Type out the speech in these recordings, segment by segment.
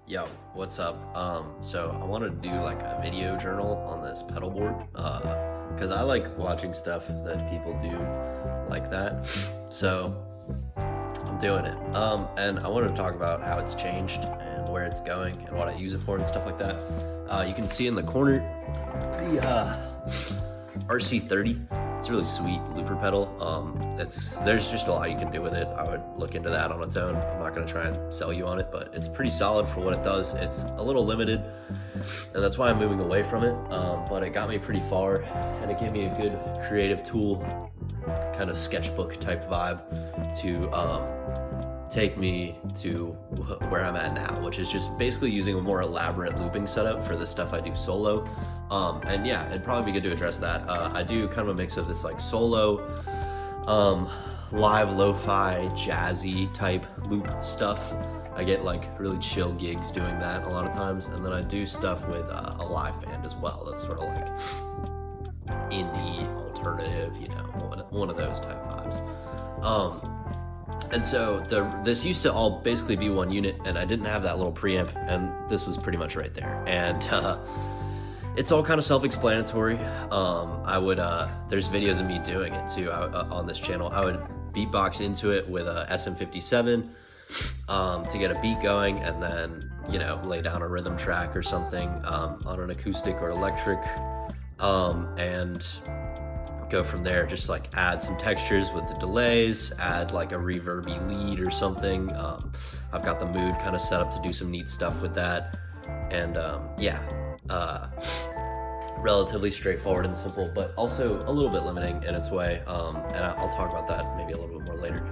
Yo, what's up? So I wanted to do like a video journal on this pedal board, because I like watching stuff that people do like that. So I'm doing it. And I wanted to talk about how it's changed and where it's going and what I use it for and stuff like that. You can see in the corner the RC30. It's a really sweet looper pedal. There's just a lot you can do with it. I would look into that on its own. I'm not gonna try and sell you on it, but it's pretty solid for what it does. It's a little limited, and that's why I'm moving away from it. But it got me pretty far, and it gave me a good creative tool, kind of sketchbook type vibe to take me to where I'm at now, which is just basically using a more elaborate looping setup for the stuff I do solo. And yeah, it'd probably be good to address that. I do kind of a mix of this like solo, live lo-fi, jazzy type loop stuff. I get like really chill gigs doing that a lot of times, and then I do stuff with a live band as well. That's sort of like indie alternative, one of those type vibes. And so this used to all basically be one unit, and I didn't have that little preamp, and this was pretty much right there. And it's all kind of self-explanatory. There's videos of me doing it too on this channel. I would beatbox into it with a SM57 to get a beat going, and then lay down a rhythm track or something on an acoustic or electric, and go from there. Just like add some textures with the delays, add like a reverby lead or something. I've got the mood kind of set up to do some neat stuff with that, and relatively straightforward and simple, but also a little bit limiting in its way, and I'll talk about that maybe a little bit more later.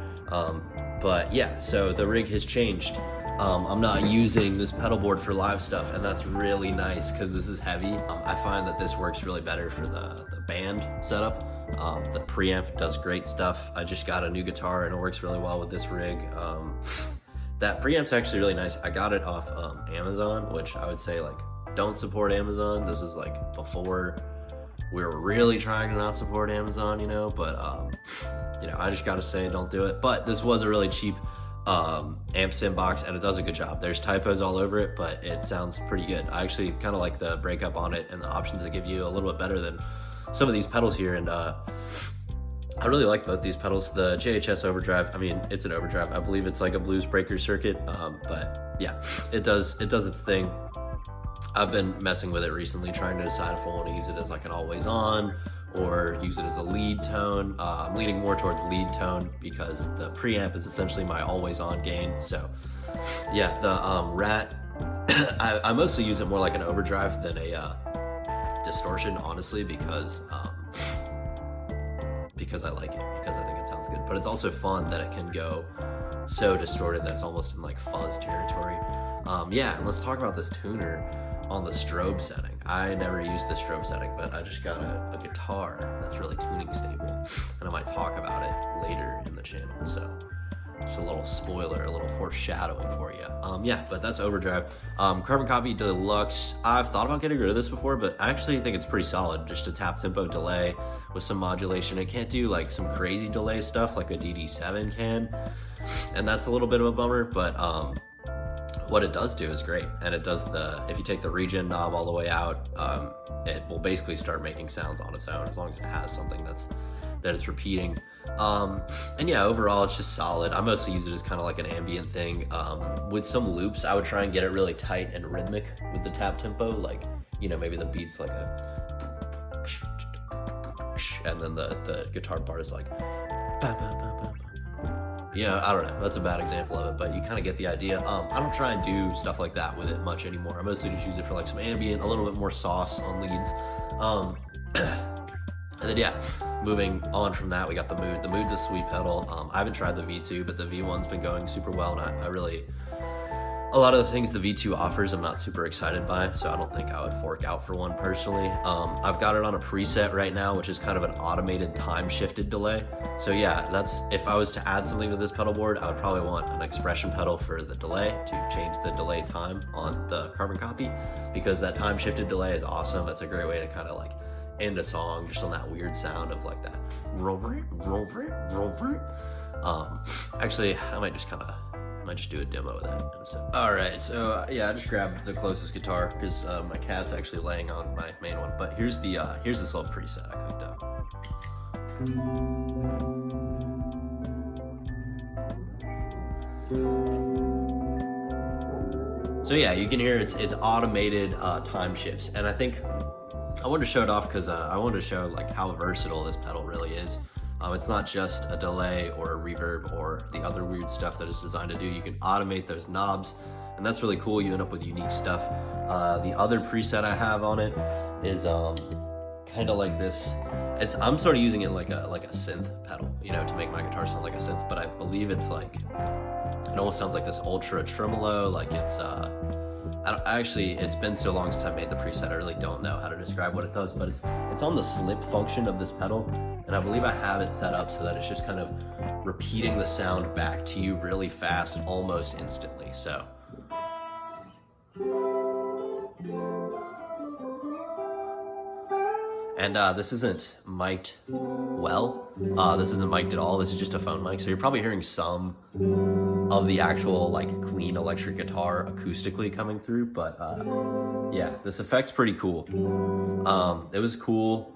But yeah, so the rig has changed. I'm not using this pedal board for live stuff, and that's really nice because this is heavy. I find that this works really better for the band setup. The preamp does great stuff. I just got a new guitar and it works really well with this rig. That preamp's actually really nice. I got it off Amazon, which I would say like don't support Amazon. This was like before we were really trying to not support Amazon, but I just gotta say don't do it. But this was a really cheap amp sim box, and it does a good job. There's typos all over it, but it sounds pretty good. I actually kind of like the breakup on it and the options that give you a little bit better than some of these pedals here, and I really like both these pedals. The JHS overdrive, I mean, it's an overdrive. I believe it's like a blues breaker circuit, but yeah, it does its thing. I've been messing with it recently, trying to decide if I want to use it as like an always on or use it as a lead tone. I'm leaning more towards lead tone because the preamp is essentially my always on gain. So yeah, the Rat, I mostly use it more like an overdrive than a distortion, honestly, because I like it, because I think it sounds good. But it's also fun that it can go so distorted that it's almost in like fuzz territory. Yeah, and let's talk about this tuner on the strobe setting. I never used the strobe setting, but I just got a guitar that's really tuning stable, and I might talk about it later in the channel. So just a little spoiler, a little foreshadowing for you. Yeah, but that's overdrive. Carbon Copy Deluxe. I've thought about getting rid of this before, but I actually think it's pretty solid. Just a tap tempo delay with some modulation. It can't do like some crazy delay stuff like a DD7 can, and that's a little bit of a bummer, but what it does do is great. And it does if you take the regen knob all the way out, it will basically start making sounds on its own as long as it has something that it's repeating. And yeah, overall it's just solid. I mostly use it as kind of like an ambient thing. With some loops, I would try and get it really tight and rhythmic with the tap tempo, like maybe the beat's like a, and then the guitar part is like, I don't know, that's a bad example of it, but you kind of get the idea. I don't try and do stuff like that with it much anymore. I mostly just use it for like some ambient, a little bit more sauce on leads. And then yeah, moving on from that, we got the Mood. The Mood's a sweet pedal. I haven't tried the V2, but the V1's been going super well, and I really, a lot of the things the V2 offers I'm not super excited by, so I don't think I would fork out for one personally. I've got it on a preset right now, which is kind of an automated time-shifted delay. So yeah, if I was to add something to this pedal board, I would probably want an expression pedal for the delay to change the delay time on the Carbon Copy, because that time-shifted delay is awesome. It's a great way to kind of like end a song just on that weird sound of like that. Actually, I might just kind of Might just do a demo of that in a second. All right, so yeah, I just grabbed the closest guitar because my cat's actually laying on my main one. But here's this little preset I cooked up. So yeah, you can hear it's automated time shifts, and I think I wanted to show it off because I wanted to show like how versatile this pedal really is. It's not just a delay or a reverb or the other weird stuff that it's designed to do. You can automate those knobs, and that's really cool. You end up with unique stuff. The other preset I have on it is kind of like this. I'm sort of using it like a synth pedal, you know, to make my guitar sound like a synth. But I believe it's like, it almost sounds like this ultra tremolo. Like it's it's been so long since I made the preset, I really don't know how to describe what it does, but it's on the slip function of this pedal, and I believe I have it set up so that it's just kind of repeating the sound back to you really fast, almost instantly. So and this isn't mic'd well. This isn't mic'd at all. This is just a phone mic, so you're probably hearing some of the actual like clean electric guitar acoustically coming through, but yeah, this effect's pretty cool. It was cool,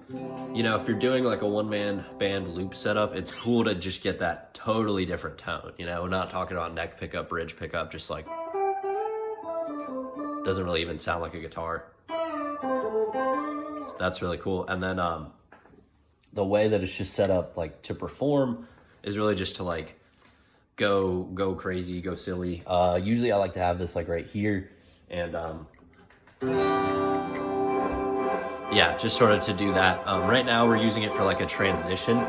you know, if you're doing like a one-man band loop setup, it's cool to just get that totally different tone, you know. We're not talking about neck pickup, bridge pickup, just like doesn't really even sound like a guitar. That's really cool. And then the way that it's just set up like to perform is really just to like go crazy, go silly. Usually I like to have this like right here, and yeah, just sort of to do that. Right now we're using it for like a transition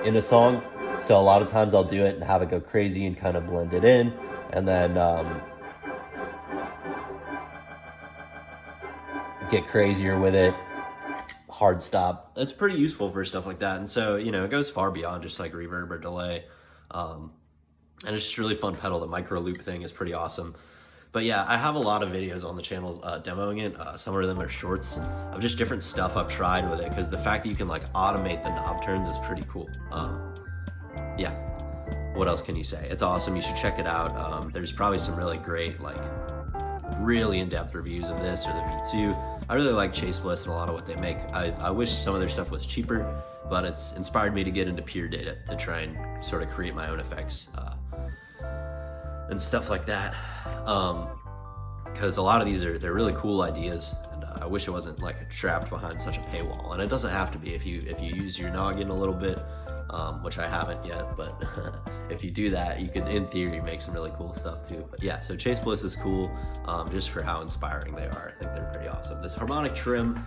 in a song, so a lot of times I'll do it and have it go crazy and kind of blend it in, and then get crazier with it, hard stop. It's pretty useful for stuff like that. And so, you know, it goes far beyond just like reverb or delay. And it's just a really fun pedal. The micro loop thing is pretty awesome. But yeah, I have a lot of videos on the channel demoing it. Some of them are shorts of just different stuff I've tried with it, because the fact that you can like automate the knob turns is pretty cool. Yeah, what else can you say? It's awesome. You should check it out. There's probably some really great, like really in-depth reviews of this or the V2. I really like Chase Bliss and a lot of what they make. I wish some of their stuff was cheaper, but it's inspired me to get into Pure Data to try and sort of create my own effects and stuff like that. Because a lot of these they're really cool ideas, and I wish it wasn't like trapped behind such a paywall. And it doesn't have to be if you use your noggin a little bit, which I haven't yet, but if you do that, you can, in theory, make some really cool stuff too. But yeah, so Chase Bliss is cool, just for how inspiring they are. I think they're pretty awesome. This harmonic trim,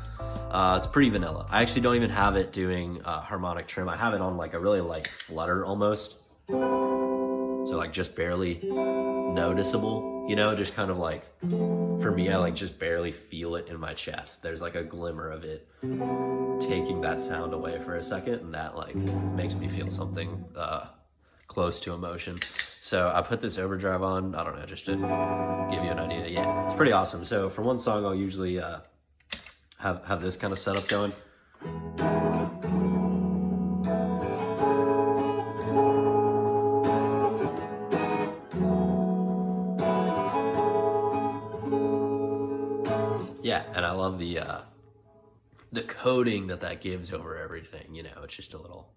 it's pretty vanilla. I actually don't even have it doing harmonic trim. I have it on like a really light flutter almost. So like just barely noticeable, you know, just kind of like, for me, I like just barely feel it in my chest. There's like a glimmer of it taking that sound away for a second, and that like makes me feel something close to emotion. So I put this overdrive on, I don't know, just to give you an idea. Yeah, it's pretty awesome. So for one song, I'll usually have this kind of setup going. Yeah, and I love the coding that gives over everything. You know, it's just a little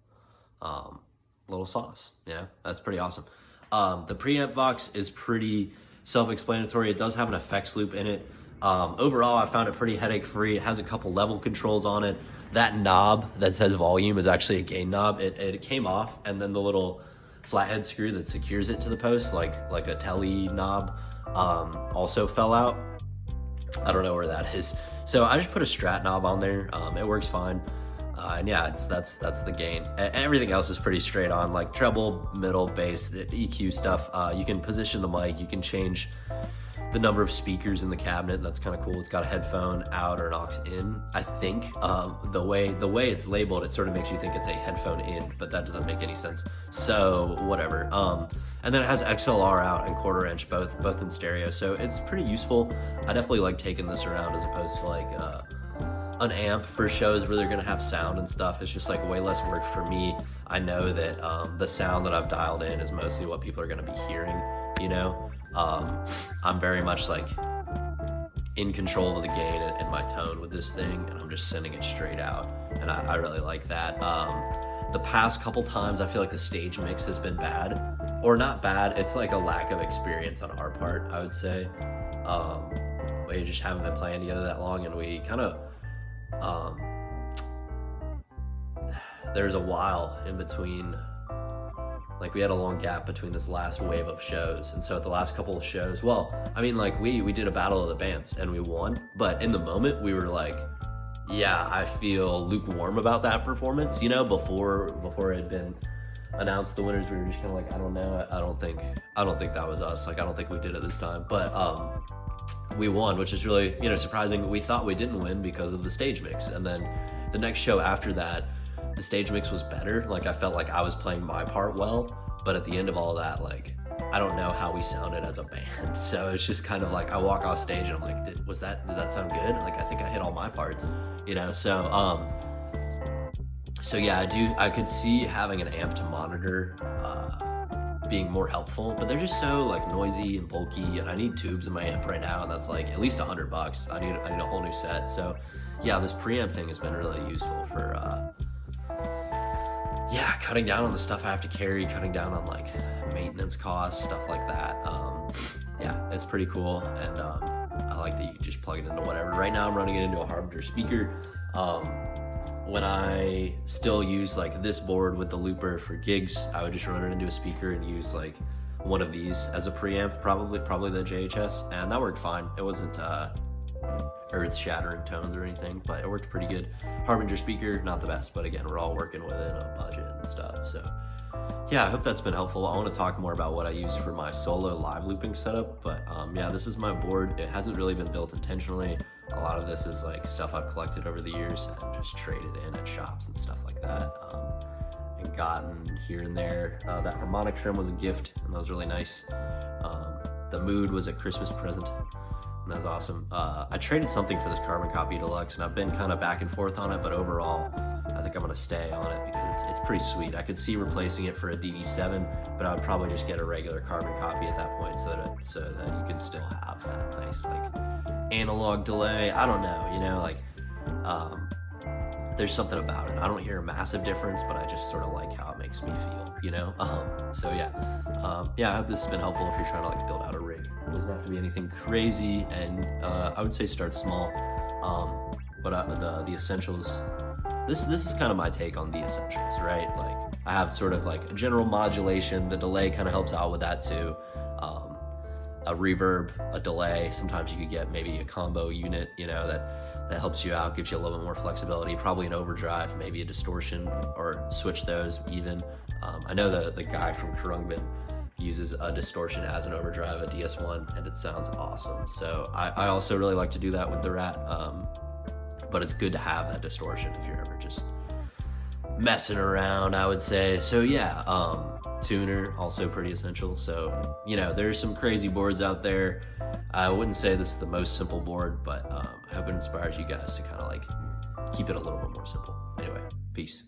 sauce. You know, that's pretty awesome. The preamp Vox is pretty self-explanatory. It does have an effects loop in it. Overall, I found it pretty headache-free. It has a couple level controls on it. That knob that says volume is actually a gain knob. It came off, and then the little flathead screw that secures it to the post, like a tele knob, also fell out. I don't know where that is. So I just put a Strat knob on there. It works fine. And yeah, that's the gain. Everything else is pretty straight on, like treble, middle, bass, the EQ stuff. You can position the mic. You can change the number of speakers in the cabinet. That's kind of cool. It's got a headphone out or an aux in. I think the way it's labeled, it sort of makes you think it's a headphone in, but that doesn't make any sense. So whatever. And then it has XLR out and 1/4 inch, both in stereo. So it's pretty useful. I definitely like taking this around as opposed to like an amp for shows where they're gonna have sound and stuff. It's just like way less work for me. I know that the sound that I've dialed in is mostly what people are gonna be hearing, you know? I'm very much like in control of the gain and my tone with this thing, and I'm just sending it straight out, and I really like that. The past couple times I feel like the stage mix has been bad, or not bad, it's like a lack of experience on our part, I would say. We just haven't been playing together that long, and we kind of there's a while in between, like we had a long gap between this last wave of shows, and so at the last couple of shows, well, I mean, like we did a battle of the bands and we won, but in the moment we were like, yeah, I feel lukewarm about that performance, you know. Before it had been announced the winners, we were just kind of like, I don't know, I don't think that was us, like I don't think we did it this time, but we won, which is really, you know, surprising. We thought we didn't win because of the stage mix, and then the next show after that, the stage mix was better. Like I felt like I was playing my part well, but at the end of all that, like I don't know how we sounded as a band. So it's just kind of like I walk off stage and I'm like, did that sound good? Like I think I hit all my parts, you know. So yeah, I could see having an amp to monitor being more helpful, but they're just so like noisy and bulky, and I need tubes in my amp right now, and that's like at least $100. I need a whole new set. So yeah, this preamp thing has been really useful for cutting down on the stuff I have to carry, cutting down on like maintenance costs, stuff like that. Yeah, it's pretty cool, and I like that you can just plug it into whatever. Right now I'm running it into a Harbinger speaker. When I still use like this board with the looper for gigs, I would just run it into a speaker and use like one of these as a preamp, probably the JHS, and that worked fine. It wasn't earth-shattering tones or anything, but it worked pretty good. Harbinger speaker, not the best, but again, we're all working within a budget and stuff, so yeah, I hope that's been helpful. I want to talk more about what I use for my solo live looping setup, but yeah, this is my board. It hasn't really been built intentionally. A lot of this is like stuff I've collected over the years and just traded in at shops and stuff like that, and gotten here and there. That harmonic trim was a gift, and that was really nice. The mood was a Christmas present, and that was awesome. I traded something for this Carbon Copy Deluxe, and I've been kind of back and forth on it, but overall, I think I'm gonna stay on it because it's pretty sweet. I could see replacing it for a DD7, but I would probably just get a regular Carbon Copy at that point, so that you could still have that nice like analog delay. I don't know, you know, like there's something about it. I don't hear a massive difference, but I just sort of like how it makes me feel, you know. So yeah, I hope this has been helpful if you're trying to like build out a rig. It doesn't have to be anything crazy, and I would say start small, but the essentials, this is kind of my take on the essentials, right? Like I have sort of like a general modulation. The delay kind of helps out with that too. A reverb, a delay. Sometimes you could get maybe a combo unit, you know, that helps you out, gives you a little bit more flexibility. Probably an overdrive, maybe a distortion, or switch those even. I know the guy from Krungman uses a distortion as an overdrive, a DS1, and it sounds awesome. So I also really like to do that with the Rat, but it's good to have that distortion if you're ever just messing around, I would say. So yeah, tuner, also pretty essential. So, you know, there's some crazy boards out there. I wouldn't say this is the most simple board, but I hope it inspires you guys to kind of like keep it a little bit more simple. Anyway, peace.